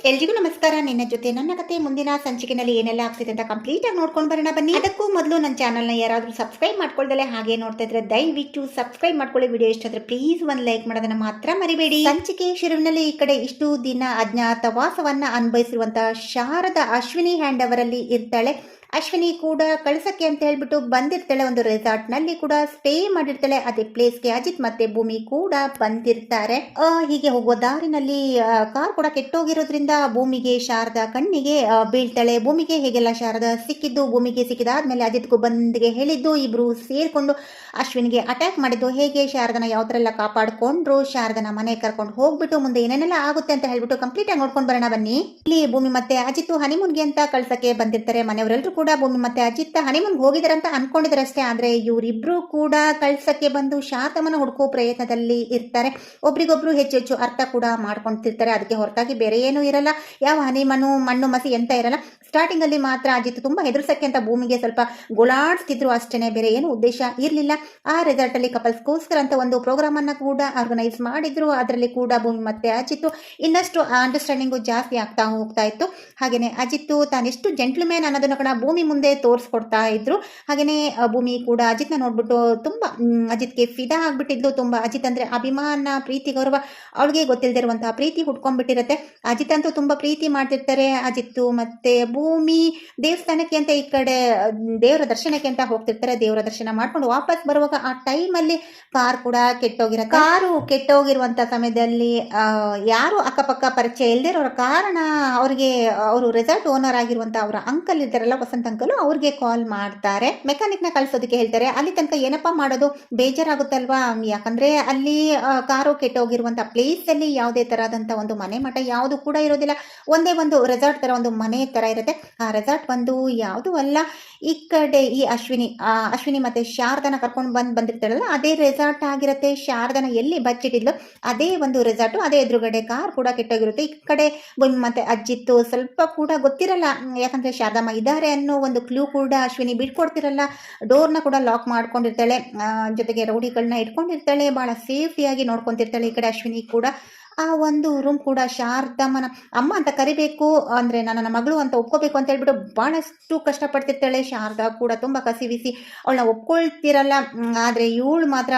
ಎಲ್ರಿಗೂ ನಮಸ್ಕಾರ. ನಿನ್ನ ಜೊತೆ ನನ್ನ ಕತೆ ಮುಂದಿನ ಸಂಚಿಕೆಯಲ್ಲಿ ಏನೆಲ್ಲ ಆಗ್ತಿದೆ ಅಂತ ಕಂಪ್ಲೀಟ್ ಆಗಿ ನೋಡ್ಕೊಂಡು ಬರೋಣ ಬನ್ನಿ. ಅದಕ್ಕೂ ಮೊದಲು ನನ್ನ ಚಾನಲ್ನ ಯಾರಾದರೂ ಸಬ್ಸ್ಕ್ರೈಬ್ ಮಾಡ್ಕೊಳ್ದಲೆ ಹಾಗೆ ನೋಡ್ತಾ ಇದ್ರೆ ದಯವಿಟ್ಟು ಸಬ್ಸ್ಕ್ರೈಬ್ ಮಾಡ್ಕೊಳ್ಳಿ. ವಿಡಿಯೋ ಇಷ್ಟ ಆದ್ರೆ ಪ್ಲೀಸ್ ಒಂದು ಲೈಕ್ ಮಾಡೋದನ್ನ ಮಾತ್ರ ಮರಿಬೇಡಿ. ಸಂಚಿಕೆ ಶುರುವಿನಲ್ಲಿ ಈ ಕಡೆ ಇಷ್ಟು ದಿನ ಅಜ್ಞಾತವಾಸವನ್ನ ಅನುಭವಿಸಿರುವಂತಹ ಶಾರದಾ ಅಶ್ವಿನಿ ಹ್ಯಾಂಡ್ ಅವರಲ್ಲಿ ಇರ್ತಾಳೆ. ಅಶ್ವಿನಿ ಕೂಡ ಕಳ್ಸಕ್ಕೆ ಅಂತ ಹೇಳ್ಬಿಟ್ಟು ಬಂದಿರ್ತಾಳೆ. ಒಂದು ರೆಸಾರ್ಟ್ ನಲ್ಲಿ ಕೂಡ ಸ್ಟೇ ಮಾಡಿರ್ತಾಳೆ. ಅದೇ ಪ್ಲೇಸ್ಗೆ ಅಜಿತ್ ಮತ್ತೆ ಭೂಮಿ ಕೂಡ ಬಂದಿರ್ತಾರೆ. ಹೀಗೆ ಹೋಗುವ ದಾರಿನಲ್ಲಿ ಕಾರ್ ಕೂಡ ಕೆಟ್ಟೋಗಿರೋದ್ರಿಂದ ಭೂಮಿಗೆ ಶಾರದಾ ಕಣ್ಣಿಗೆ ಬೀಳ್ತಾಳೆ. ಭೂಮಿಗೆ ಹೇಗೆಲ್ಲ ಶಾರದಾ ಸಿಕ್ಕಿದ್ದು, ಭೂಮಿಗೆ ಸಿಕ್ಕಿದಾದ್ಮೇಲೆ ಅಜಿತ್ಗೂ ಬಂದಿಗೆ ಹೇಳಿದ್ದು, ಇಬ್ರು ಸೇರ್ಕೊಂಡು ಅಶ್ವಿನಿಗೆ ಅಟ್ಯಾಕ್ ಮಾಡಿದ್ದು, ಹೇಗೆ ಶಾರದನ ಯಾವ ತರ ಎಲ್ಲ ಕಾಪಾಡ್ಕೊಂಡ್ರು, ಶಾರದನ ಮನೆ ಕರ್ಕೊಂಡು ಹೋಗ್ಬಿಟ್ಟು ಮುಂದೆ ಏನೇನೆಲ್ಲ ಆಗುತ್ತೆ ಅಂತ ಹೇಳ್ಬಿಟ್ಟು ಕಂಪ್ಲೀಟ್ ಆಗಿ ನೋಡ್ಕೊಂಡು ಬರೋಣ ಬನ್ನಿ. ಇಲ್ಲಿ ಭೂಮಿ ಮತ್ತೆ ಅಜಿತ್ ಹನಿಮೂನ್ಗೆ ಅಂತ ಕಳ್ಸಕ್ಕೆ ಬಂದಿರ್ತಾರೆ. ಮನೆಯವರೆಲ್ಲರೂ ಕೂಡ ಭೂಮಿ ಮತ್ತೆ ಅಜಿತ್ ಹನಿಮೂನ್ ಹೋಗಿದಾರೆ ಅಂತ ಅನ್ಕೊಂಡಿದ್ದಾರೆ ಅಷ್ಟೇ. ಆದ್ರೆ ಇವರಿಬ್ರು ಕೂಡ ಕಳ್ಸಕ್ಕೆ ಬಂದು ಶಾರದಮ್ಮನ ಹುಡುಕೋ ಪ್ರಯತ್ನದಲ್ಲಿ ಇರ್ತಾರೆ. ಒಬ್ರಿಗೊಬ್ರು ಹೆಚ್ಚು ಹೆಚ್ಚು ಅರ್ಥ ಕೂಡ ಮಾಡ್ಕೊಂತಿರ್ತಾರೆ. ಅದಕ್ಕೆ ಹೊರತಾಗಿ ಬೇರೆ ಏನೂ ಇರಲ್ಲ. ಯಾವ ಹನಿಮನು ಮಣ್ಣು ಮಸಿ ಎಂತ ಇರಲ್ಲ. ಸ್ಟಾರ್ಟಿಂಗ್ ಅಲ್ಲಿ ಮಾತ್ರ ಅಜಿತ್ ತುಂಬಾ ಹೆದರ್ಸಕ್ಕೆ ಅಂತ ಭೂಮಿಗೆ ಸ್ವಲ್ಪ ಗೋಳಾಡ್ಸ್ತಿದ್ರು ಅಷ್ಟೇನೆ, ಬೇರೆ ಏನು ಉದ್ದೇಶ ಇರ್ಲಿಲ್ಲ. ಆ ರೆಸಾರ್ಟ್ ಅಲ್ಲಿ ಕಪಲ್ಸ್ಗೋಸ್ಕರ ಅಂತ ಒಂದು ಪ್ರೋಗ್ರಾಮ್ ಅನ್ನ ಕೂಡ ಆರ್ಗನೈಸ್ ಮಾಡಿದ್ರು. ಅದರಲ್ಲಿ ಕೂಡ ಭೂಮಿ ಮತ್ತೆ ಅಜಿತ್ ಇನ್ನಷ್ಟು ಅಂಡರ್ಸ್ಟ್ಯಾಂಡಿಂಗು ಜಾಸ್ತಿ ಆಗ್ತಾ ಹೋಗ್ತಾ ಇತ್ತು. ಹಾಗೇನೆ ಅಜಿತ್ ತಾನೆಷ್ಟು ಜೆಂಟ್ಲ್ಮ್ಯಾನ್ ಅನ್ನೋದನ್ನ ಕೂಡ ಭೂಮಿ ಮುಂದೆ ತೋರಿಸ್ಕೊಡ್ತಾ ಇದ್ರು. ಹಾಗೇನೆ ಭೂಮಿ ಕೂಡ ಅಜಿತ್ನ ನೋಡ್ಬಿಟ್ಟು ತುಂಬಾ ಅಜಿತ್ಗೆ ಫಿದಾ ಆಗ್ಬಿಟ್ಟಿದ್ಲು. ತುಂಬಾ ಅಜಿತ್ ಅಂದ್ರೆ ಅಭಿಮಾನ, ಪ್ರೀತಿ, ಗೌರವ. ಅವಳಿಗೆ ಗೊತ್ತಿಲ್ಲದಿರುವಂತಹ ಪ್ರೀತಿ ಹುಡ್ಕೊಂಡ್ಬಿಟ್ಟಿರತ್ತೆ. ಅಜಿತ್ ಅಂತೂ ತುಂಬಾ ಪ್ರೀತಿ ಮಾಡ್ತಿರ್ತಾರೆ. ಅಜಿತ್ ಮತ್ತೆ ಭೂಮಿ ದೇವಸ್ಥಾನಕ್ಕೆ ಅಂತ ಈ ಕಡೆ ದೇವರ ದರ್ಶನಕ್ಕೆ ಅಂತ ಹೋಗ್ತಿರ್ತಾರೆ. ದೇವರ ದರ್ಶನ ಮಾಡ್ಕೊಂಡು ವಾಪಸ್ ಬರುವಾಗ ಆ ಟೈಮ್ ಅಲ್ಲಿ ಕಾರ್ ಕೂಡ ಕೆಟ್ಟೋಗಿರತ್ತೆ. ಕಾರು ಕೆಟ್ಟೋಗಿರುವಂತ ಸಮಯದಲ್ಲಿ ಯಾರು ಅಕ್ಕಪಕ್ಕ ಪರಿಚಯ ಇಲ್ದಿರೋರ ಕಾರಣ ಅವ್ರಿಗೆ ಅವರು ರೆಸಾರ್ಟ್ ಓನರ್ ಆಗಿರುವಂತ ಅವರ ಅಂಕಲ್ ಇದ್ದಾರಲ್ಲ, ವಸಂತ ಅಂಕಲ್, ಅವ್ರಿಗೆ ಕಾಲ್ ಮಾಡ್ತಾರೆ. ಮೆಕ್ಯಾನಿಕ್ ನ ಕಳ್ಸೋದಕ್ಕೆ ಹೇಳ್ತಾರೆ. ಅಲ್ಲಿ ತನಕ ಏನಪ್ಪಾ ಮಾಡೋದು, ಬೇಜಾರಾಗುತ್ತಲ್ವಾ. ಯಾಕಂದ್ರೆ ಅಲ್ಲಿ ಕಾರು ಕೆಟ್ಟೋಗಿರುವಂತ ಪ್ಲೇಸ್ ಅಲ್ಲಿ ಯಾವುದೇ ತರದಂತ ಒಂದು ಮನೆ ಮಠ ಯಾವುದು ಕೂಡ ಇರೋದಿಲ್ಲ. ಒಂದೇ ಒಂದು ರೆಸಾರ್ಟ್ ತರ ಒಂದು ಮನೆ ತರ ಇರುತ್ತೆ. ಆ ರೆಸಾರ್ಟ್ ಬಂದು ಯಾವುದು ಅಲ್ಲ, ಈ ಕಡೆ ಈ ಅಶ್ವಿನಿ ಮತ್ತೆ ಶಾರದನ ಕರ್ಕೊಂಡು ಬಂದಿರ್ತಾಳಲ್ಲ, ಅದೇ ರೆಸಾರ್ಟ್ ಆಗಿರುತ್ತೆ. ಶಾರದನ ಎಲ್ಲಿ ಬಚ್ಚಿಟ್ಟಿದ್ಲು ಅದೇ ಒಂದು ರೆಸಾರ್ಟ್. ಅದೇ ಎದುರುಗಡೆ ಕಾರ್ ಕೂಡ ಕೆಟ್ಟೋಗಿರುತ್ತೆ. ಈ ಕಡೆ ಮತ್ತೆ ಅಜ್ಜಿತ್ತು ಸ್ವಲ್ಪ ಕೂಡ ಗೊತ್ತಿರಲ್ಲ, ಯಾಕಂದ್ರೆ ಶಾರದಮ್ಮ ಇದ್ದಾರೆ ಅನ್ನೋ ಒಂದು ಕ್ಲೂ ಕೂಡ ಅಶ್ವಿನಿ ಬಿಟ್ಕೊಡ್ತಿರಲ್ಲ. ಡೋರ್ನ ಕೂಡ ಲಾಕ್ ಮಾಡ್ಕೊಂಡಿರ್ತಾಳೆ. ಜೊತೆಗೆ ರೌಡಿಗಳನ್ನ ಇಟ್ಕೊಂಡಿರ್ತಾಳೆ. ಬಹಳ ಸೇಫ್ಟಿಯಾಗಿ ನೋಡ್ಕೊಂತಿರ್ತಾಳೆ. ಈ ಕಡೆ ಅಶ್ವಿನಿ ಕೂಡ ಆ ಒಂದು ರೂಮ್ ಕೂಡ ಶಾರದಮ್ಮನ ಅಮ್ಮ ಅಂತ ಕರಿಬೇಕು, ಅಂದ್ರೆ ನನ್ನ ಮಗಳು ಅಂತ ಒಪ್ಕೋಬೇಕು ಅಂತ ಹೇಳ್ಬಿಟ್ಟು ಬಹಳಷ್ಟು ಕಷ್ಟಪಡ್ತಿರ್ತಾಳೆ. ಶಾರದಾ ಕೂಡ ತುಂಬಾ ಕಸಿವಿಸಿ ಅವಳನ್ನ ಒಪ್ಕೊಳ್ತಿರಲ್ಲ. ಆದ್ರೆ ಇವಳು ಮಾತ್ರ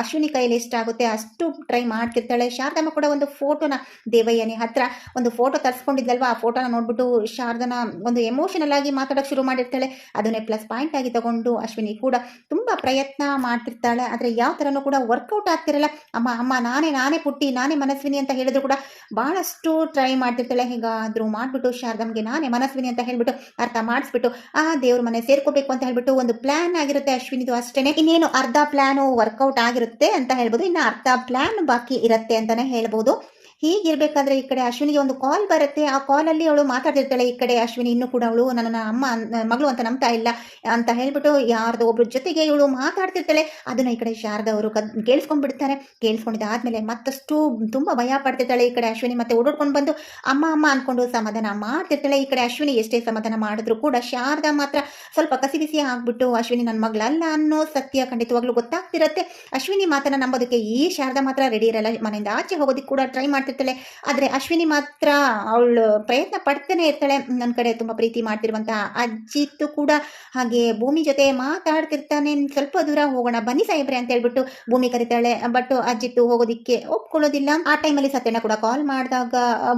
ಅಶ್ವಿನಿ ಕೈಯಲ್ಲಿ ಎಷ್ಟಾಗುತ್ತೆ ಅಷ್ಟು ಟ್ರೈ ಮಾಡ್ತಿರ್ತಾಳೆ. ಶಾರದಮ್ಮ ಕೂಡ ಒಂದು ಫೋಟೋನ ದೇವಯ್ಯನಿ ಹತ್ರ ಒಂದು ಫೋಟೋ ತರಿಸ್ಕೊಂಡಿದ್ಲಲ್ವಾ, ಆ ಫೋಟೋನ ನೋಡ್ಬಿಟ್ಟು ಶಾರದನ ಒಂದು ಎಮೋಷನಲ್ ಆಗಿ ಮಾತಾಡೋಕೆ ಶುರು ಮಾಡಿರ್ತಾಳೆ. ಅದನ್ನೇ ಪ್ಲಸ್ ಪಾಯಿಂಟ್ ಆಗಿ ತಗೊಂಡು ಅಶ್ವಿನಿ ಕೂಡ ತುಂಬಾ ಪ್ರಯತ್ನ ಮಾಡ್ತಿರ್ತಾಳೆ. ಆದ್ರೆ ಯಾವ ತರನೂ ಕೂಡ ವರ್ಕೌಟ್ ಆಗ್ತಿರಲ್ಲ. ಅಮ್ಮ ಅಮ್ಮ ನಾನೇ ಪುಟ್ಟಿ, ನಾನೇ ಮನಸ್ವಿನಿ ಅಂತ ಹೇಳಿದ್ರು ಕೂಡ ಬಹಳಷ್ಟು ಟ್ರೈ ಮಾಡ್ತಿರ್ತಾಳೆ. ಹೀಗಾದ್ರೂ ಮಾಡ್ಬಿಟ್ಟು ಶಾರದಮ್ಗೆ ನಾನೇ ಮನಸ್ವಿನಿ ಅಂತ ಹೇಳ್ಬಿಟ್ಟು ಅರ್ಥ ಮಾಡಿಸ್ಬಿಟ್ಟು ಆ ದೇವ್ರ ಮನೆ ಸೇರ್ಕೋಬೇಕು ಅಂತ ಹೇಳ್ಬಿಟ್ಟು ಒಂದು ಪ್ಲಾನ್ ಆಗಿರುತ್ತೆ ಅಶ್ವಿನಿದು ಅಷ್ಟೇನೆ. ಇನ್ನೇನು ಅರ್ಧ ಪ್ಲಾನ್ ವರ್ಕೌಟ್ ಆಗಿರುತ್ತೆ ಅಂತ ಹೇಳ್ಬೋದು, ಇನ್ನು ಅರ್ಧ ಪ್ಲಾನ್ ಬಾಕಿ ಇರುತ್ತೆ ಅಂತಾನೆ ಹೇಳ್ಬೋದು. ಹೀಗಿರ್ಬೇಕಾದ್ರೆ ಈ ಕಡೆ ಅಶ್ವಿನಿಗೆ ಒಂದು ಕಾಲ್ ಬರುತ್ತೆ. ಆ ಕಾಲಲ್ಲಿ ಅವಳು ಮಾತಾಡ್ತಿರ್ತಾಳೆ. ಈ ಕಡೆ ಅಶ್ವಿನಿ ಇನ್ನೂ ಕೂಡ ಅವಳು ನನ್ನ ಅಮ್ಮ ಮಗಳು ಅಂತ ನಂಬ್ತಾ ಇಲ್ಲ ಅಂತ ಹೇಳ್ಬಿಟ್ಟು ಯಾರ್ದೋ ಒಬ್ರ ಜೊತೆಗೆ ಇವಳು ಮಾತಾಡ್ತಿರ್ತಾಳೆ. ಅದನ್ನ ಈ ಕಡೆ ಶಾರದಾ ಅವರು ಕೇಳಿಸ್ಕೊಂಡ್ಬಿಡ್ತಾರೆ. ಕೇಳಿಸ್ಕೊಂಡಿದ್ದಾದ್ಮೇಲೆ ಮತ್ತಷ್ಟು ತುಂಬಾ ಭಯ ಪಡ್ತಿರ್ತಾಳೆ. ಈ ಕಡೆ ಅಶ್ವಿನಿ ಮತ್ತೆ ಓಡಾಡ್ಕೊಂಡು ಬಂದು ಅಮ್ಮ ಅಮ್ಮ ಅನ್ಕೊಂಡು ಸಮಾಧಾನ ಮಾಡ್ತಿರ್ತಾಳೆ. ಈ ಕಡೆ ಅಶ್ವಿನಿ ಎಷ್ಟೇ ಸಮಾಧಾನ ಮಾಡಿದ್ರು ಕೂಡ ಶಾರದಾ ಮಾತ್ರ ಸ್ವಲ್ಪ ಕಸಿಬಿಸಿ ಆಗ್ಬಿಟ್ಟು ಅಶ್ವಿನಿ ನನ್ನ ಮಗಳಲ್ಲ ಅನ್ನೋ ಸತ್ಯ ಖಂಡಿತವಾಗ್ಲೂ ಗೊತ್ತಾಗ್ತಿರತ್ತೆ. ಅಶ್ವಿನಿ ಮಾತನ್ನ ನಂಬೋದಕ್ಕೆ ಈ ಶಾರದಾ ಮಾತ್ರ ರೆಡಿ ಇರಲ್ಲ. ಮನೆಯಿಂದ ಆಚೆ ಹೋಗೋದಕ್ಕೆ ಕೂಡ ಟ್ರೈ ಮಾಡ್ತಿರ್ತಾಳೆ. ಆದ್ರೆ ಅಶ್ವಿನಿ ಮಾತ್ರ ಅವಳು ಪ್ರಯತ್ನ ಪಡ್ತಾನೆ ಇರ್ತಾಳೆ. ನನ್ನ ಕಡೆ ತುಂಬಾ ಪ್ರೀತಿ ಮಾಡ್ತಿರುವಂತಹ ಅಜ್ಜಿತ್ತು ಕೂಡ ಹಾಗೆ ಭೂಮಿ ಜೊತೆ ಮಾತಾಡ್ತಿರ್ತಾನೆ. ಸ್ವಲ್ಪ ದೂರ ಹೋಗೋಣ ಬನ್ನಿ ಸಾಹೇಬ್ರೆ ಅಂತ ಹೇಳ್ಬಿಟ್ಟು ಭೂಮಿ ಕರೀತಾಳೆ. ಬಟ್ ಅಜ್ಜಿತ್ತು ಹೋಗೋದಿಕ್ಕೆ ಒಪ್ಕೊಳ್ಳೋದಿಲ್ಲ. ಆ ಟೈಮಲ್ಲಿ ಸತ್ಯನ ಕೂಡ ಕಾಲ್ ಮಾಡಿದಾಗ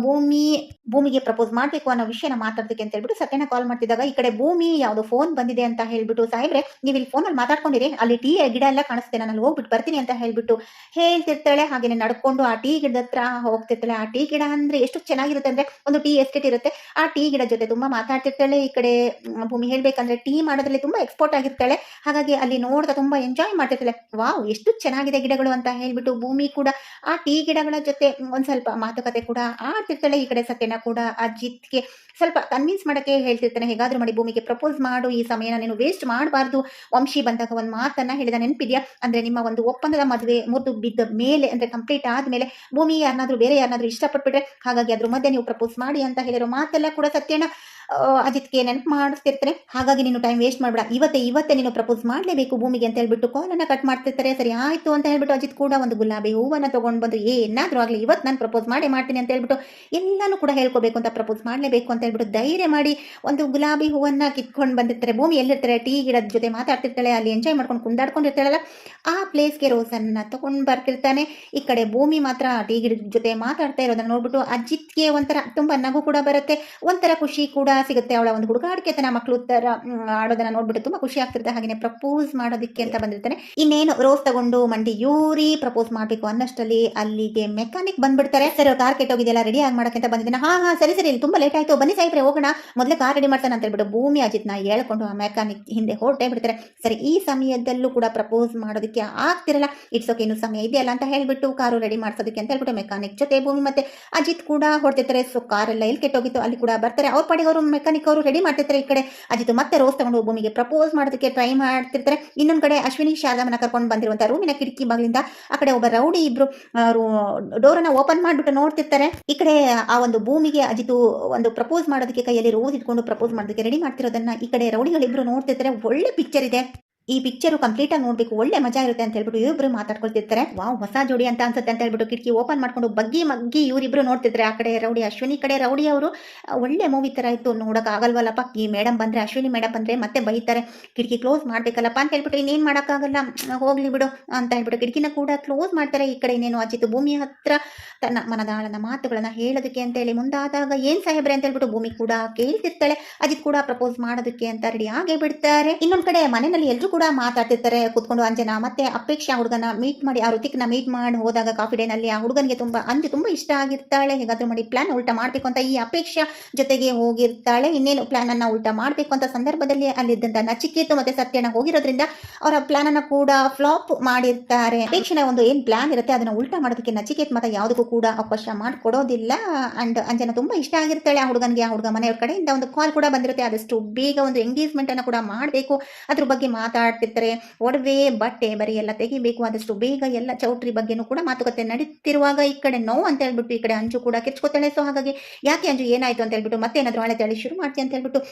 ಭೂಮಿಗೆ ಪ್ರಪೋಸ್ ಮಾಡ್ಬೇಕು ಅನ್ನೋ ವಿಷಯನ ಮಾತಾಡ್ಬೇಕು ಅಂತ ಹೇಳ್ಬಿಟ್ಟು ಸತ್ಯನ ಕಾಲ್ ಮಾಡ್ತಿದ್ದಾಗ ಈ ಕಡೆ ಭೂಮಿ ಯಾವ್ದೋ ಫೋನ್ ಬಂದಿದೆ ಅಂತ ಹೇಳ್ಬಿಟ್ಟು, ಸಾಹೇಬ್ರೆ ನೀವು ಇಲ್ಲಿ ಫೋನಲ್ಲಿ ಮಾತಾಡ್ಕೊಂಡಿರಿ, ಅಲ್ಲಿ ಟೀ ಗಿಡ ಎಲ್ಲ ಕಾಣಿಸ್ತೆ, ನಾನು ಅಲ್ಲಿ ಹೋಗ್ಬಿಟ್ಟು ಬರ್ತೀನಿ ಅಂತ ಹೇಳ್ಬಿಟ್ಟು ಹೇಳ್ತಿರ್ತಾಳೆ. ಹಾಗೇನೆ ನಡ್ಕೊಂಡು ಆ ಟೀ ಗಿಡದ ಹತ್ರ ಹೋಗ್ತಿರ್ತಾಳೆ. ಆ ಟೀ ಗಿಡ ಅಂದ್ರೆ ಎಷ್ಟು ಚೆನ್ನಾಗಿರುತ್ತೆ ಅಂದ್ರೆ ಒಂದು ಟೀ ಎಸ್ಟೇಟ್ ಇರುತ್ತೆ. ಆ ಟೀ ಗಿಡ ಜೊತೆ ತುಂಬಾ ಮಾತಾಡ್ತಿರ್ತಾಳೆ. ಈ ಕಡೆ ಭೂಮಿ ಹೇಳ್ಬೇಕಂದ್ರೆ ಟೀ ಮಾಡೋದ್ರಲ್ಲಿ ತುಂಬಾ ಎಕ್ಸ್ಪರ್ಟ್ ಆಗಿರ್ತಾಳೆ. ಹಾಗಾಗಿ ಅಲ್ಲಿ ನೋಡ್ತಾ ತುಂಬಾ ಎಂಜಾಯ್ ಮಾಡ್ತಿರ್ತಾಳೆ. ವಾವ್ ಎಷ್ಟು ಚೆನ್ನಾಗಿದೆ ಗಿಡಗಳು ಅಂತ ಹೇಳ್ಬಿಟ್ಟು ಭೂಮಿ ಕೂಡ ಆ ಟೀ ಗಿಡಗಳ ಜೊತೆ ಒಂದ್ ಸ್ವಲ್ಪ ಮಾತುಕತೆ ಕೂಡ ಆಡ್ತಿರ್ತಾಳೆ. ಈ ಕಡೆ ಸತ್ಯನ ಕೂಡ ಅಜಿತ್ಗೆ ಸ್ವಲ್ಪ ಕನ್ವಿನ್ಸ್ ಮಾಡಕ್ಕೆ ಹೇಳ್ತಿರ್ತಾನೆ. ಹೇಗಾದ್ರೂ ಮಾಡಿ ಭೂಮಿಗೆ ಪ್ರಪೋಸ್ ಮಾಡು, ಈ ಸಮಯನ ನೀನು ವೇಸ್ಟ್ ಮಾಡಬಾರ್ದು. ವಂಶಿ ಬಂದಾಗ ಒಂದು ಮಾತನ್ನ ಹೇಳಿದ ನೆನಪಿದ್ಯಾ, ಅಂದ್ರೆ ನಿಮ್ಮ ಒಂದು ಒಪ್ಪಂದದ ಮದುವೆ ಮುರಿದು ಬಿದ್ದ ಮೇಲೆ ಅಂದ್ರೆ ಕಂಪ್ಲೀಟ್ ಆದ್ಮೇಲೆ ಭೂಮಿ ಯಾರನ್ನಾದ್ರೂ ಬೇರೆ ಬೇರೆ ಯಾರನ್ನಾದ್ರೂ ಇಷ್ಟಪಟ್ಬಿಟ್ರೆ ಹಾಗಾಗಿ ಅದ್ರ ಮಧ್ಯೆ ನೀವು ಪ್ರಪೋಸ್ ಮಾಡಿ ಅಂತ ಹೇಳಿರೋ ಮಾತೆಲ್ಲ ಕೂಡ ಸತ್ಯನ ಅಜಿತ್ಗೆ ನೆನಪು ಮಾಡಿಸ್ತಿರ್ತಾರೆ. ಹಾಗಾಗಿ ನೀನು ಟೈಮ್ ವೇಸ್ಟ್ ಮಾಡಬೇಡ, ಇವತ್ತೇ ನೀನು ಪ್ರಪೋಸ್ ಮಾಡಲೇಬೇಕು ಭೂಮಿಗೆ ಅಂತ ಹೇಳ್ಬಿಟ್ಟು ಕಾಲನ್ನು ಕಟ್ ಮಾಡ್ತಿರ್ತಾರೆ. ಸರಿ ಆಯಿತು ಅಂತ ಹೇಳ್ಬಿಟ್ಟು ಅಜಿತ್ ಕೂಡ ಒಂದು ಗುಲಾಬಿ ಹೂವನ್ನು ತೊಗೊಂಡು ಬಂದು ಏನಾದರೂ ಆಗಲಿ ಇವತ್ತು ನಾನು ಪ್ರಪೋಸ್ ಮಾಡ್ತೀನಿ ಅಂತ ಹೇಳ್ಬಿಟ್ಟು ಎಲ್ಲನೂ ಕೂಡ ಹೇಳ್ಕೋಬೇಕು ಅಂತ ಪ್ರಪೋಸ್ ಮಾಡಲೇಬೇಕು ಅಂತ ಹೇಳ್ಬಿಟ್ಟು ಧೈರ್ಯ ಮಾಡಿ ಒಂದು ಗುಲಾಬಿ ಹೂವನ್ನು ಕಿತ್ಕೊಂಡು ಬಂದಿರ್ತಾರೆ. ಭೂಮಿ ಎಲ್ಲಿರ್ತಾರೆ, ಟೀ ಗಿಡದ ಜೊತೆ ಮಾತಾಡ್ತಿರ್ತಾಳೆ, ಅಲ್ಲಿ ಎಂಜಾಯ್ ಮಾಡ್ಕೊಂಡು ಕುಂದಾಡ್ಕೊಂಡಿರ್ತಾಳಲ್ಲ ಆ ಪ್ಲೇಸ್ಗೆ ರೋಸನ್ನು ತೊಗೊಂಡು ಬರ್ತಿರ್ತಾನೆ. ಈ ಕಡೆ ಭೂಮಿ ಮಾತ್ರ ಟೀ ಗಿಡದ ಜೊತೆ ಮಾತಾಡ್ತಾ ಇರೋದನ್ನ ನೋಡ್ಬಿಟ್ಟು ಅಜಿತ್ಗೆ ಒಂಥರ ತುಂಬ ನಗು ಕೂಡ ಬರುತ್ತೆ, ಒಂಥರ ಖುಷಿ ಕೂಡ ಸಿಗುತ್ತೆ. ಅವಳ ಒಂದು ಹುಡುಗಾಡಿಕೆ ತನ್ನ ಮಕ್ಕಳು ತರ ಆಡೋದನ್ನ ನೋಡ್ಬಿಟ್ಟು ತುಂಬಾ ಖುಷಿ ಆಗ್ತಿರುತ್ತೆ. ಹಾಗೆ ಪ್ರಪೋಸ್ ಮಾಡೋದಕ್ಕೆ ಅಂತ ಬಂದಿರ್ತಾನೆ. ಇನ್ನೇನು ರೋಸ್ ತಗೊಂಡು ಮಂಡಿ ಯೂರಿ ಪ್ರಪೋಸ್ ಮಾಡ್ಬೇಕು ಅನ್ನಷ್ಟರಲ್ಲಿ ಅಲ್ಲಿಗೆ ಮೆಕ್ಯಾನಿಕ್ ಬಂದ್ಬಿಡ್ತಾರೆ. ಸರ್ ಕಾರ್ ಕೆಟ್ಟೋಗಿದೆಯಲ್ಲ, ರೆಡಿ ಆಗಿ ಮಾಡಕ್ಕೆ ಅಂತ ಬಂದಿದ್ದಾನೆ. ಹಾ ಸರಿ ಇಲ್ಲಿ ತುಂಬಾ ಲೇಟ್ ಆಯ್ತು, ಬನ್ನಿ ಸಾಯಿಬ್ರೆ ಹೋಗೋಣ, ಮೊದಲೇ ಕಾರ್ ರೆಡಿ ಮಾಡ್ತಾನೆ ಅಂತ ಹೇಳ್ಬಿಟ್ಟು ಭೂಮಿ ಅಜಿತ್ನ ಹೇಳ್ಕೊಂಡು ಆ ಮೆಕ್ಯಾನಿಕ್ ಹಿಂದೆ ಹೊರಟೇ ಬಿಡ್ತಾರೆ. ಸರಿ ಈ ಸಮಯದಲ್ಲೂ ಕೂಡ ಪ್ರಪೋಸ್ ಮಾಡೋದಕ್ಕೆ ಆಗ್ತಿರಲ್ಲ, ಇಟ್ಸ್ ಓಕೆ ಇನ್ನು ಸಮಯ ಇದೆಯಲ್ಲ ಅಂತ ಹೇಳ್ಬಿಟ್ಟು ಕಾರು ರೆಡಿ ಮಾಡ್ಸೋದಕ್ಕೆ ಅಂತ ಹೇಳ್ಬಿಟ್ಟು ಮೆಕ್ಯಾನಿಕ್ ಜೊತೆ ಭೂಮಿ ಮತ್ತೆ ಅಜಿತ್ ಕೂಡ ಹೊರಡ್ತಿರ್ತಾರೆ. ಸೊ ಕಾರೆಲ್ಲ ಎಲ್ಲಿ ಕೆಟ್ಟೋಗಿತ್ತು ಅಲ್ಲಿ ಕೂಡ ಬರ್ತಾರೆ. ಅವ್ರ ಪಾಡಿಗೆ ಅವರು ಮೆಕ್ಯಾನಿಕ್ ಅವರು ರೆಡಿ ಮಾಡ್ತಿರ್ತಾರೆ. ಈ ಕಡೆ ಅಜಿತ್ ಮತ್ತೆ ರೋಸ್ ತಗೊಂಡು ಭೂಮಿಗೆ ಪ್ರಪೋಸ್ ಮಾಡೋದಕ್ಕೆ ಟ್ರೈ ಮಾಡ್ತಿರ್ತಾರೆ. ಇನ್ನೊಂದು ಕಡೆ ಅಶ್ವಿನಿ ಶಾರದಮ್ಮನ ಕರ್ಕೊಂಡು ಬಂದಿರುವಂತಹ ರೂಮಿನ ಕಿಟಕಿ ಬಾಗಿಲಿಂದ ಆ ಕಡೆ ಒಬ್ಬ ರೌಡಿ ಇಬ್ರು ಡೋರನ್ನ ಓಪನ್ ಮಾಡ್ಬಿಟ್ಟು ನೋಡ್ತಿರ್ತಾರೆ. ಈ ಕಡೆ ಆ ಒಂದು ಭೂಮಿಗೆ ಅಜಿತ್ ಒಂದು ಪ್ರಪೋಸ್ ಮಾಡೋದಕ್ಕೆ ಕೈಯಲ್ಲಿ ರೋಸ್ ಇಟ್ಕೊಂಡು ಪ್ರಪೋಸ್ ಮಾಡೋದಕ್ಕೆ ರೆಡಿ ಮಾಡ್ತಿರೋದನ್ನ ಈ ಕಡೆ ರೌಡಿಗಳಿಬ್ರು ನೋಡ್ತಿರ್ತಾರೆ. ಒಳ್ಳೆ ಪಿಕ್ಚರ್ ಇದೆ, ಈ ಪಿಕ್ಚರು ಕಂಪ್ಲೀಟ್ ಆಗಿ ನೋಡ್ಬೇಕು, ಒಳ್ಳೆ ಮಜಾ ಇರುತ್ತೆ ಅಂತ ಹೇಳ್ಬಿಟ್ಟು ಇವ್ರು ಮಾತಾಡ್ಕೊಳ್ತಿರ್ತಾರೆ. ವಾವ್ ಹೊಸ ಜೋಡಿ ಅಂತ ಅನ್ಸುತ್ತೆ ಅಂತ ಹೇಳ್ಬಿಟ್ಟು ಕಿಟಕಿ ಓಪನ್ ಮಾಡ್ಕೊಂಡು ಮಗ್ಗಿ ಇವರಿಬ್ರು ನೋಡ್ತಿರ್ತಾರೆ. ಆ ಕಡೆ ರೌಡಿ ಅಶ್ವಿನಿ ಕಡೆ ರೌಡಿ ಅವರು ಒಳ್ಳೆ ಮೂವಿ ತರ ಇತ್ತು, ನೋಡಕ್ ಆಗಲ್ವಲ್ಲಪ್ಪ, ಈ ಮೇಡಮ್ ಬಂದ್ರೆ ಅಶ್ವಿನಿ ಮೇಡಮ್ ಬಂದ್ರೆ ಮತ್ತೆ ಬೈತಾರೆ, ಕಿಟಕಿ ಕ್ಲೋಸ್ ಮಾಡ್ಬೇಕಲ್ಲಪ್ಪ ಅಂತ ಹೇಳ್ಬಿಟ್ಟು ಇನ್ನೇನ್ ಮಾಡೋಕ್ಕಾಗಲ್ಲ, ಹೋಗ್ಲಿ ಬಿಡು ಅಂತ ಹೇಳ್ಬಿಟ್ಟು ಕಿಟಕಿನ ಕೂಡ ಕ್ಲೋಸ್ ಮಾಡ್ತಾರೆ. ಈ ಕಡೆ ಇನ್ನೇನು ಅಜಿತ್ ಭೂಮಿ ಹತ್ರ ತನ್ನ ಮನದಾಳನ ಮಾತುಗಳನ್ನ ಹೇಳೋದಕ್ಕೆ ಅಂತ ಹೇಳಿ ಮುಂದಾದಾಗ ಏನ್ ಸಾಹೇಬ್ರೆ ಅಂತ ಹೇಳ್ಬಿಟ್ಟು ಭೂಮಿ ಕೂಡ ಕೇಳ್ತಿರ್ತಾಳೆ. ಅಜಿತ್ ಕೂಡ ಪ್ರಪೋಸ್ ಮಾಡೋದಕ್ಕೆ ಅಂತ ರೆಡಿ ಆಗೇ ಬಿಡ್ತಾರೆ. ಇನ್ನೊಂದ್ ಕಡೆ ಮನೆಯಲ್ಲಿ ಎಲ್ರು ಕೂಡ ಮಾತಾಡ್ತಿರ್ತಾರೆ ಕೂತ್ಕೊಂಡು. ಅಂಜನಾ ಮತ್ತೆ ಅಪೇಕ್ಷಾ ಹುಡುಗನ ಮೀಟ್ ಮಾಡಿ, ಆ ಋತಿಕ್ನ ಮೀಟ್ ಮಾಡಿ ಹೋದಾಗ ಕಾಫಿ ಡೇನಲ್ಲಿ ಆ ಹುಡುಗನಿಗೆ ತುಂಬಾ ಇಷ್ಟ ಆಗಿರ್ತಾಳೆ. ಹೇಗಾದ್ರೂ ಮಾಡಿ ಪ್ಲಾನ್ ಉಲ್ಟಾ ಮಾಡ್ಬೇಕು ಅಂತ ಈ ಅಪೇಕ್ಷಾ ಜೊತೆಗೆ ಹೋಗಿರ್ತಾಳೆ. ಇನ್ನೇನು ಪ್ಲಾನ್ ಅನ್ನ ಉಲ್ಟಾ ಮಾಡ್ಬೇಕು ಅಂತ ಸಂದರ್ಭದಲ್ಲಿ ಅಲ್ಲಿದ್ದಂತ ನಚಿಕೇತು ಮತ್ತೆ ಸತ್ಯನ ಹೋಗಿರೋದ್ರಿಂದ ಅವರ ಪ್ಲಾನ್ ಅನ್ನ ಕೂಡ ಫ್ಲಾಪ್ ಮಾಡಿರ್ತಾರೆ. ಅಪೇಕ್ಷೆನ ಒಂದು ಏನ್ ಪ್ಲಾನ್ ಇರುತ್ತೆ ಅದನ್ನ ಉಲ್ಟಾ ಮಾಡೋದಕ್ಕೆ ನಚಿಕೇತ್ ಮತ್ತೆ ಯಾವುದಕ್ಕೂ ಕೂಡ ಅವಕಾಶ ಮಾಡಿಕೊಡೋದಿಲ್ಲ. ಅಂಡ್ ಅಂಜನಾ ತುಂಬಾ ಇಷ್ಟ ಆಗಿರ್ತಾಳೆ ಆ ಹುಡುಗನಿಗೆ. ಆ ಹುಡುಗ ಮನೆಯವ್ರ ಕಡೆಯಿಂದ ಒಂದು ಕಾಲ್ ಕೂಡ ಬಂದಿರುತ್ತೆ, ಆದಷ್ಟು ಬೇಗ ಒಂದು ಎಂಗೇಜ್ಮೆಂಟ್ ಅನ್ನ ಕೂಡ ಮಾಡಬೇಕು, ಅದ್ರ ಬಗ್ಗೆ ಮಾತಾಡ್ತಿರ್ತಾರೆ. ಒಡವೆ ಬಟ್ಟೆ ಬರೀ ಎಲ್ಲ ತೆಗಿಬೇಕು, ಆದಷ್ಟು ಬೇಗ ಎಲ್ಲ ಚೌಟ್ರಿ ಬಗ್ಗೆನೂ ಕೂಡ ಮಾತುಕತೆ ನಡೀತಿರುವಾಗ ಈ ಕಡೆ ನೋವು ಅಂತ ಹೇಳ್ಬಿಟ್ಟು ಈ ಕಡೆ ಅಂಜು ಕೂಡ ಕಿರ್ಚ್ಕೊತಾಳೆ. ಸೊ ಹಾಗಾಗಿ ಯಾಕೆ ಅಂಜು ಏನಾಯ್ತು ಅಂತ ಹೇಳ್ಬಿಟ್ಟು ಮತ್ತೆ ಏನಾದ್ರು ಹಳೆ ತಳಿ ಶುರು ಮಾಡ್ತೀನಿ ಅಂತ ಹೇಳ್ಬಿಟ್ಟು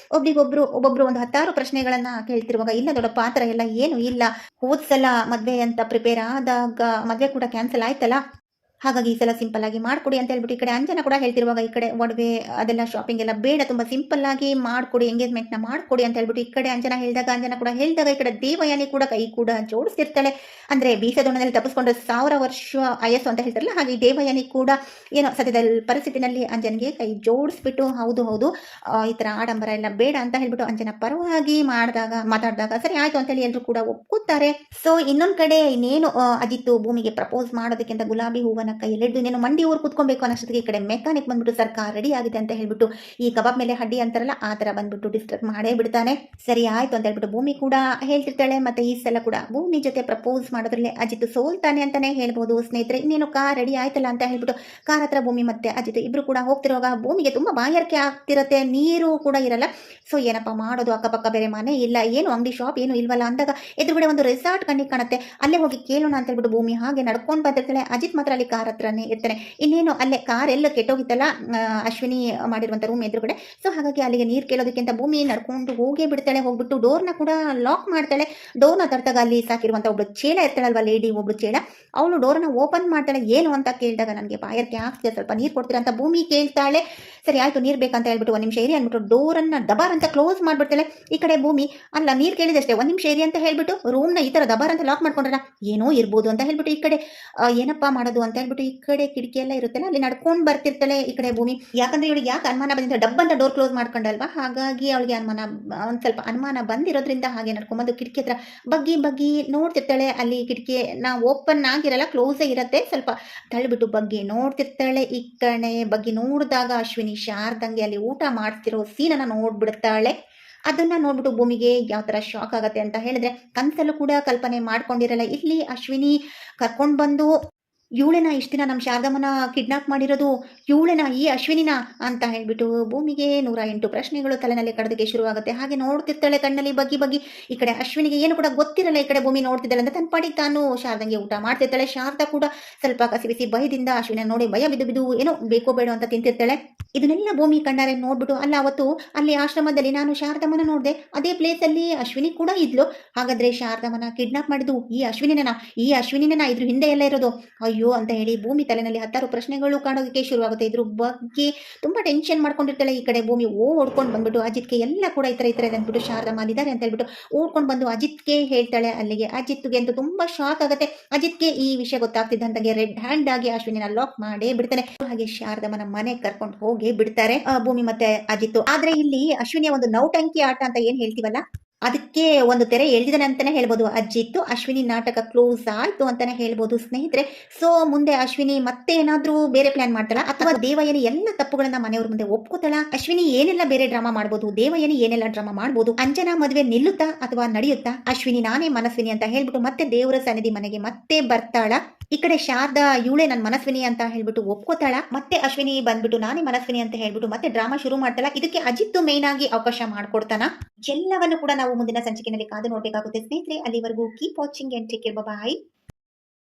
ಒಬ್ಬೊಬ್ರು ಒಂದು 10 ಪ್ರಶ್ನೆಗಳನ್ನ ಕೇಳ್ತಿರುವಾಗ, ಇಲ್ಲ ದೊಡ್ಡಪ್ಪ ಆ ಥರ ಎಲ್ಲ ಏನು ಇಲ್ಲ, ಹೋದ್ಸಲ ಮದ್ವೆ ಅಂತ ಪ್ರಿಪೇರ್ ಆದಾಗ ಮದ್ವೆ ಕೂಡ ಕ್ಯಾನ್ಸಲ್ ಆಯ್ತಲ್ಲ, ಹಾಗಾಗಿ ಈ ಸಲ ಸಿಂಪಲ್ ಆಗಿ ಮಾಡ್ಕೊಡಿ ಅಂತ ಹೇಳ್ಬಿಟ್ಟು ಈ ಕಡೆ ಅಂಜನಾ ಕೂಡ ಹೇಳ್ತಿರುವಾಗ ಈ ಕಡೆ ಒಡವೆ ಅದೆಲ್ಲ ಶಾಪಿಂಗ್ ಎಲ್ಲ ಬೇಡ, ತುಂಬಾ ಸಿಂಪಲ್ ಆಗಿ ಮಾಡ್ಕೊಡಿ, ಎಂಗೇಜ್ಮೆಂಟ್ ನ ಮಾಡ್ಕೊಡಿ ಅಂತ ಹೇಳ್ಬಿಟ್ಟು ಈ ಕಡೆ ಅಂಜನಾ ಕೂಡ ಹೇಳಿದಾಗ ಈ ಕಡೆ ದೇವಯಾನಿ ಕೂಡ ಕೈ ಕೂಡ ಜೋಡಿಸ್ತಿರ್ತಾಳೆ. ಅಂದ್ರೆ ಬೀಸದೊಣ್ಣದಲ್ಲಿ ತಪ್ಪಿಸ್ಕೊಂಡು 1000 ವರ್ಷ ಆಯಸ್ಸು ಅಂತ ಹೇಳ್ತಾರಲ್ಲ, ಹಾಗೆ ದೇವಯಾನಿ ಕೂಡ ಏನೋ ಸದ್ಯದ ಪರಿಸ್ಥಿತಿನಲ್ಲಿ ಅಂಜನ್ಗೆ ಕೈ ಜೋಡಿಸ್ಬಿಟ್ಟು ಹೌದು ಈ ತರ ಆಡಂಬರ ಎಲ್ಲ ಬೇಡ ಅಂತ ಹೇಳ್ಬಿಟ್ಟು ಅಂಜನಾ ಪರವಾಗಿ ಮಾತಾಡಿದಾಗ ಸರಿ ಆಯ್ತು ಅಂತೇಳಿ ಎಲ್ಲರೂ ಕೂಡ ಒಪ್ಕೋತಾರೆ. ಸೊ ಇನ್ನೊಂದ್ ಕಡೆ ಇನ್ನೇನು ಅಜಿತ್ ಭೂಮಿಗೆ ಪ್ರಪೋಸ್ ಮಾಡೋದಕ್ಕೆ ಅಂತ ಗುಲಾಬಿ ಹೂವನ್ನ ಕೈಯಲ್ಲಿದ್ದು ಇನ್ನೇನು ಮಂಡಿ ಊರು ಕುತ್ಕೊಬೇಕು ಅನ್ನೋಷ್ಟೊತ್ತಿಗೆ ಈ ಕಡೆ ಮೆಕ್ಯಾನಿಕ್ ಬಂದ್ಬಿಟ್ಟು ಸರ್ಕಾರ ರೆಡಿ ಆಗಿದೆ ಅಂತ ಹೇಳ್ಬಿಟ್ಟು ಈ ಕಬಾಬ್ ಮೇಲೆ ಹಡ್ಡಿ ಅಂತಾರಲ್ಲ ಆ ತರ ಬಂದ್ಬಿಟ್ಟು ಡಿಸ್ಟರ್ಬ್ ಮಾಡೇ ಬಿಡ್ತಾನೆ. ಸರಿ ಆಯ್ತು ಅಂತ ಹೇಳ್ಬಿಟ್ಟು ಭೂಮಿ ಕೂಡ ಹೇಳ್ತಿರ್ತಾಳೆ. ಮತ್ತೆ ಈ ಸಲ ಕೂಡ ಭೂಮಿ ಜೊತೆ ಪ್ರಪೋಸ್ ಮಾಡೋದ್ರಲ್ಲಿ ಅಜಿತ್ ಸೋಲ್ತಾನೆ ಅಂತಾನೆ ಹೇಳ್ಬೋದು ಸ್ನೇಹಿತರೆ. ಇನ್ನೇನು ಕಾರ್ ರೆಡಿ ಆಯ್ತಲ್ಲ ಅಂತ ಹೇಳ್ಬಿಟ್ಟು ಕಾರ್ ಹತ್ರ ಭೂಮಿ ಮತ್ತೆ ಅಜಿತ್ ಇಬ್ರು ಕೂಡ ಹೋಗ್ತಿರುವಾಗ ಭೂಮಿಗೆ ತುಂಬಾ ಬಾಯಾರಿಕೆ ಆಗ್ತಿರತ್ತೆ, ನೀರು ಕೂಡ ಇರಲ್ಲ. ಸೊ ಏನಪ್ಪಾ ಮಾಡೋದು, ಅಕ್ಕಪಕ್ಕ ಬೇರೆ ಮನೆ ಇಲ್ಲ, ಏನು ಅಂಗಡಿ ಶಾಪ್ ಏನು ಇಲ್ವಲ್ಲ ಅಂದಾಗ ಎದುರುಗಡೆ ಒಂದು ರೆಸಾರ್ಟ್ ಕಣ್ಣಿಗೆ ಕಾಣುತ್ತೆ, ಅಲ್ಲೇ ಹೋಗಿ ಕೇಳೋಣ ಅಂತ ಹೇಳ್ಬಿಟ್ಟು ಭೂಮಿ ಹಾಗೆ ನಡ್ಕೊಂಡು ಬಂದಿರ್ತಾಳೆ. ಅಜಿತ್ ಮಾತ್ರ ಅಲ್ಲಿ ಕಾರ್ ಹತ್ರನೇ ಇರ್ತಾನೆ. ಇನ್ನೇನು ಅಲ್ಲೇ ಕಾರ್ ಎಲ್ಲ ಕೆಟ್ಟೋಗಿತ್ತಲ್ಲ ಅಶ್ವಿನಿ ಮಾಡಿರುವಂತ ರೂಮ್ ಎದುರುಗಡೆ, ಸೊ ಹಾಗಾಗಿ ಅಲ್ಲಿಗೆ ನೀರು ಕೇಳೋದಕ್ಕೆ ಅಂತ ಭೂಮಿ ನಡ್ಕೊಂಡು ಹೋಗೇ ಬಿಡ್ತಾಳೆ. ಹೋಗ್ಬಿಟ್ಟು ಡೋರ್ನ ಕೂಡ ಲಾಕ್ ಮಾಡ್ತಾಳೆ. ಡೋರ್ನ ತರ್ತಾಗ ಅಲ್ಲಿ ಸಾಕಿರುವಂತ ಒಬ್ಳು ಚೇಳ ಇರ್ತಾಳಲ್ವಾ ಲೇಡಿ, ಒಬ್ಳು ಚೇಳ, ಅವಳು ಡೋರ್ನ ಓಪನ್ ಮಾಡ್ತಾಳೆ. ಏನು ಅಂತ ಕೇಳಿದಾಗ ನನಗೆ ಬಾಯಾರಿಕೆ ಆಗ್ತಿದೆ, ಸ್ವಲ್ಪ ನೀರು ಕೊಡ್ತೀರಾ ಅಂತ ಭೂಮಿ ಕೇಳ್ತಾಳೆ. ಸರಿ ಆಯ್ತು ನೀರು ಬೇಕಂತ ಹೇಳ್ಬಿಟ್ಟು 1 ನಿಮಿಷ ಇರಿ ಅಂದ್ಬಿಟ್ಟು ಡೋರನ್ನ ದಬಾರ್ ಅಂತ ಕ್ಲೋಸ್ ಮಾಡ್ಬಿಡ್ತಾಳೆ. ಈ ಕಡೆ ಭೂಮಿ ಅಲ್ಲ ನೀರು ಕೇಳಿದಷ್ಟೇ 1 ನಿಮಿಷ ಇರಿ ಅಂತ ಹೇಳ್ಬಿಟ್ಟು ರೂಮ್ನ ಈ ತರ ದಬಾರ್ ಅಂತ ಲಾಕ್ ಮಾಡ್ಕೊಂಡ್ರ ಏನೋ ಇರ್ಬೋದು ಅಂತ ಹೇಳ್ಬಿಟ್ಟು ಈ ಕಡೆ ಏನಪ್ಪಾ ಮಾಡೋದು ಅಂತ ಹೇಳ್ಬಿಟ್ಟು ಈ ಕಡೆ ಕಿಟಕಿ ಎಲ್ಲ ಇರುತ್ತಲ್ಲ ಅಲ್ಲಿ ನಡ್ಕೊಂಡು ಬರ್ತಿರ್ತಾಳೆ ಈ ಕಡೆ ಭೂಮಿ. ಯಾಕಂದ್ರೆ ಇವಳಿಗೆ ಯಾಕೆ ಅನುಮಾನ ಬಂದಿದ್ರೆ ಡಬ್ ಅಂತ ಡೋರ್ ಕ್ಲೋಸ್ ಮಾಡ್ಕೊಂಡಲ್ವಾ, ಹಾಗಾಗಿ ಅವಳಿಗೆ ಒಂದ್ ಸ್ವಲ್ಪ ಅನುಮಾನ ಬಂದಿರೋದ್ರಿಂದ ಹಾಗೆ ನಡ್ಕೊಂಡ್ಬಂದು ಕಿಟಕಿ ಹತ್ರ ಬಗ್ಗಿ ನೋಡ್ತಿರ್ತಾಳೆ. ಅಲ್ಲಿ ಕಿಟಕಿ ಓಪನ್ ಆಗಿರಲ್ಲ, ಕ್ಲೋಸ್ ಇರತ್ತೆ, ಸ್ವಲ್ಪ ತಳ್ಳಿಬಿಟ್ಟು ಬಗ್ಗಿ ನೋಡ್ತಿರ್ತಾಳೆ. ಈ ಕಡೆ ಬಗ್ಗಿ ನೋಡಿದಾಗ ಅಶ್ವಿನಿ ಶಾರದಂಗೆ ಅಲ್ಲಿ ಊಟ ಮಾಡ್ತಿರೋ ಸೀನನ್ನ ನೋಡ್ಬಿಡ್ತಾಳೆ. ಅದನ್ನ ನೋಡ್ಬಿಟ್ಟು ಭೂಮಿಗೆ ಯಾವ ತರ ಶಾಕ್ ಆಗತ್ತೆ ಅಂತ ಹೇಳಿದ್ರೆ ಕನ್ಸಲ್ಲೂ ಕೂಡ ಕಲ್ಪನೆ ಮಾಡ್ಕೊಂಡಿರಲ್ಲ. ಇಲ್ಲಿ ಅಶ್ವಿನಿ ಕರ್ಕೊಂಡ್ ಬಂದು ಇವಳೇನಾ ಇಷ್ಟು ದಿನ ನಮ್ಮ ಶಾರದಮ್ಮನ ಕಿಡ್ನಾಪ್ ಮಾಡಿರೋದು, ಇವಳೇನಾ ಈ ಅಶ್ವಿನಿನ ಅಂತ ಹೇಳ್ಬಿಟ್ಟು ಭೂಮಿಗೆ 108 ಪ್ರಶ್ನೆಗಳು ತಲೆನಲ್ಲಿ ಕಡದಕ್ಕೆ ಶುರುವಾಗುತ್ತೆ. ಹಾಗೆ ನೋಡ್ತಿರ್ತಾಳೆ ಕಣ್ಣಲ್ಲಿ ಬಗ್ಗಿ ಬಗ್ಗಿ. ಈ ಕಡೆ ಅಶ್ವಿನಿಗೆ ಏನು ಕೂಡ ಗೊತ್ತಿರಲ್ಲ, ಈ ಕಡೆ ಭೂಮಿ ನೋಡ್ತಿದ್ದಾಳೆ ಅಂತ ತನ್ನ ಪಾಡಿಗೆ ತಾನು ಶಾರದಂಗೆ ಊಟ ಮಾಡ್ತಿರ್ತಾಳೆ. ಶಾರದಾ ಕೂಡ ಸ್ವಲ್ಪ ಕಸಿಬಿಸಿ ಭಯದಿಂದ ಅಶ್ವಿನ ನೋಡಿ ಭಯ ಬಿದ್ದು ಬಿದ್ದು ಏನೋ ಬೇಕೋ ಬೇಡೋ ಅಂತ ತಿಂತಿರ್ತಾಳೆ. ಇದನ್ನೆಲ್ಲ ಭೂಮಿ ಕಣ್ಣಾರೆ ನೋಡ್ಬಿಟ್ಟು, ಅಲ್ಲ ಅವತ್ತು ಅಲ್ಲಿ ಆಶ್ರಮದಲ್ಲಿ ನಾನು ಶಾರದಮ್ಮನ ನೋಡಿದೆ, ಅದೇ ಪ್ಲೇಸ್ ಅಲ್ಲಿ ಅಶ್ವಿನಿ ಕೂಡ ಇದ್ಲು, ಹಾಗಾದ್ರೆ ಶಾರದಮ್ಮನ ಕಿಡ್ನಾಪ್ ಮಾಡಿದ್ದು ಈ ಅಶ್ವಿನಿನ ಇದ್ರ ಹಿಂದೆ ಎಲ್ಲ ಇರೋದು, ಅಯ್ಯೋ ಅಂತ ಹೇಳಿ ಭೂಮಿ ತಲೆನಲ್ಲಿ 10 ಪ್ರಶ್ನೆಗಳು ಕಾಣೋದಕ್ಕೆ ಶುರುವಾಗುತ್ತೆ. ಇದ್ರ ಬಗ್ಗೆ ತುಂಬಾ ಟೆನ್ಷನ್ ಮಾಡ್ಕೊಂಡಿರ್ತಾಳೆ. ಈ ಕಡೆ ಭೂಮಿ ಓಡ್ಕೊಂಡು ಬಂದ್ಬಿಟ್ಟು ಅಜಿತ್ಗೆ ಎಲ್ಲ ಕೂಡ ಈ ತರ ಅಂದ್ಬಿಟ್ಟು ಶಾರದಮ್ಮ ಅಲ್ಲಿದ್ದಾರೆ ಅಂತ ಹೇಳ್ಬಿಟ್ಟು ಓಡ್ಕೊಂಡು ಬಂದು ಅಜಿತ್ಗೆ ಹೇಳ್ತಾಳೆ. ಅಲ್ಲಿಗೆ ಅಜಿತ್ಗೆ ಅಂತೂ ತುಂಬಾ ಶಾಕ್ ಆಗುತ್ತೆ. ಅಜಿತ್ಗೆ ಈ ವಿಷಯ ಗೊತ್ತಾಗ್ತಿದ್ದಂತಾಗೆ ರೆಡ್ ಹ್ಯಾಂಡ್ ಆಗಿ ಅಶ್ವಿನಿನ ಲಾಕ್ ಮಾಡೇ ಬಿಡ್ತಾನೆ. ಹಾಗೆ ಶಾರದಮ್ಮನ ಮನೆ ಕರ್ಕೊಂಡು ಹೋಗಿ ಬಿಡ್ತಾರೆ ಭೂಮಿ ಮತ್ತೆ ಅಜಿತ್. ಆದ್ರೆ ಇಲ್ಲಿ ಅಶ್ವಿನಿಯ ಒಂದು ನೌಟಂಕಿ ಆಟ ಅಂತ ಏನ್ ಹೇಳ್ತೀವಲ್ಲ, ಅದಕ್ಕೆ ಒಂದು ತೆರೆ ಎಳೆದಿದ್ದಾನೆ ಅಂತಾನೆ ಹೇಳ್ಬೋದು ಅಜಿತ್. ಅಶ್ವಿನಿ ನಾಟಕ ಕ್ಲೋಸ್ ಆಯ್ತು ಅಂತಾನೆ ಹೇಳ್ಬೋದು ಸ್ನೇಹಿತರೆ. ಸೊ ಮುಂದೆ ಅಶ್ವಿನಿ ಮತ್ತೆ ಏನಾದ್ರೂ ಬೇರೆ ಪ್ಲಾನ್ ಮಾಡ್ತಾಳ, ಅಥವಾ ದೇವಯಾನಿ ಎಲ್ಲ ತಪ್ಪುಗಳನ್ನ ಮನೆಯವ್ರ ಮುಂದೆ ಒಪ್ಕೋತಾಳ? ಅಶ್ವಿನಿ ಏನೆಲ್ಲ ಬೇರೆ ಡ್ರಾಮಾ ಮಾಡ್ಬೋದು, ದೇವಯಾನಿ ಏನೆಲ್ಲ ಡ್ರಾಮಾ ಮಾಡ್ಬೋದು? ಅಂಜನಾ ಮದುವೆ ನಿಲ್ಲುತ್ತಾ ಅಥವಾ ನಡೆಯುತ್ತಾ? ಅಶ್ವಿನಿ ನಾನೇ ಮನಸ್ವಿನಿ ಅಂತ ಹೇಳ್ಬಿಟ್ಟು ಮತ್ತೆ ದೇವರ ಸನ್ನಿಧಿ ಮನೆಗೆ ಮತ್ತೆ ಬರ್ತಾಳ? ಈ ಕಡೆ ಶಾರದಾ ಇವಳೆ ನನ್ನ ಮನಸ್ವಿನಿ ಅಂತ ಹೇಳ್ಬಿಟ್ಟು ಒಪ್ಕೋತಾಳ? ಮತ್ತೆ ಅಶ್ವಿನಿ ಬಂದ್ಬಿಟ್ಟು ನಾನೇ ಮನಸ್ವಿನಿ ಅಂತ ಹೇಳ್ಬಿಟ್ಟು ಮತ್ತೆ ಡ್ರಾಮಾ ಶುರು ಮಾಡ್ತಾಳ? ಇದಕ್ಕೆ ಅಜಿತ್ ಮೇನ್ ಆಗಿ ಅವಕಾಶ ಮಾಡ್ಕೊಡ್ತಾನ? ಎಲ್ಲವನ್ನು ಕೂಡ ನಾವು ಮುಂದಿನ ಸಂಚಿಕೆಯಲ್ಲಿ ಕಾದು ನೋಡ್ಬೇಕಾಗುತ್ತೆ ಸ್ನೇಹಿತರೆ. ಅಲ್ಲಿವರೆಗೂ keep watching and take care. Bye.